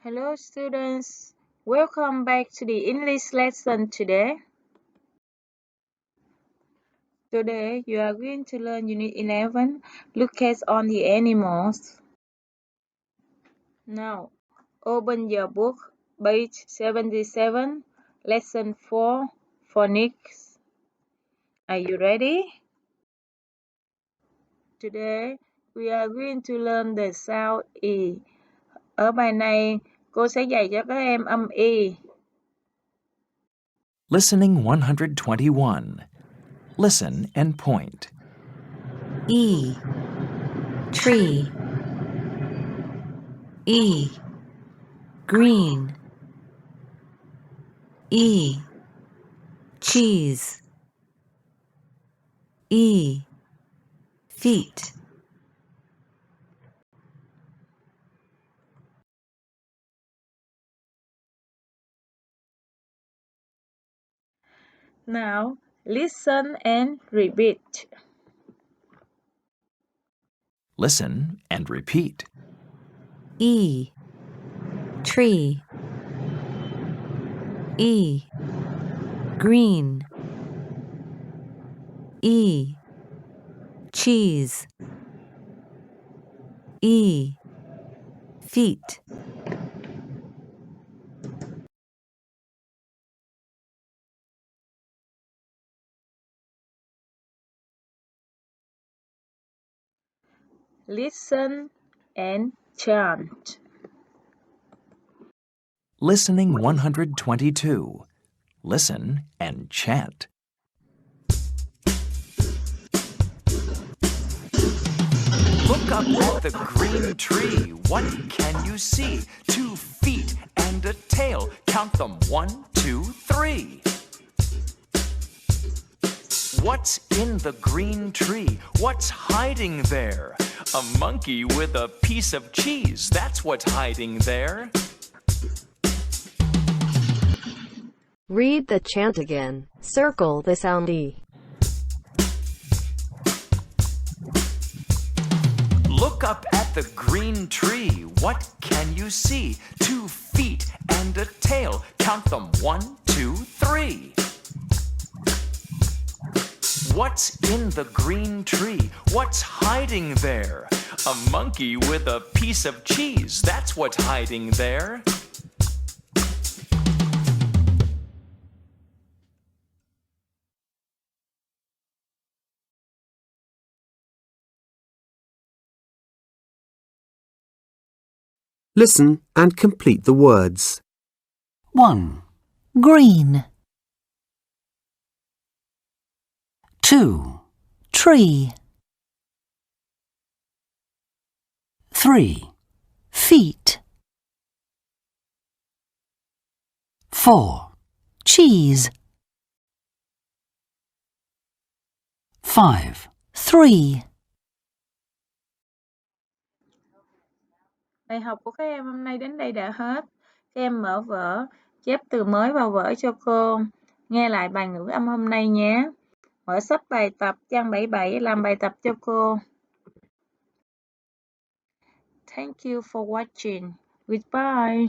Hello students, welcome back to the English lesson today. Today you are going to learn Unit 11, look at on the animals. Now, open your book, page 77, lesson 4, phonics. Are you ready? Today we are going to learn the sound E. Ở bài này, cô sẽ dạy cho các em âm Y. Listening 121. Listen and point. E. Tree. E. Green. E. Cheese. E. Feet. Now, listen and repeat. Listen and repeat. E. Tree. E. Green. E. Cheese. E. Feet. Listen and chant. Listening 122. Listen and chant. Look up at the green tree. What can you see? 2 feet and a tail. Count them. 1, 2, 3. What's in the green tree? What's hiding there? A monkey with a piece of cheese. That's what's hiding there. Read the chant again. Circle the sound E. Look up at the green tree. What can you see? 2 feet and a tail. Count them. 1, 2, 3. What's in the green tree? What's hiding there? A monkey with a piece of cheese. That's what's hiding there. Listen and complete the words. 1. Green. 2. Tree. 3. Feet. 4. Cheese. 5. 3. Bài học của các em hôm nay đến đây đã hết. Các em mở vở, chép từ mới vào vở cho cô. Nghe lại bài ngữ âm hôm nay nhé. Mở sách bài tập trang 77 làm bài tập cho cô. Thank you for watching. Goodbye.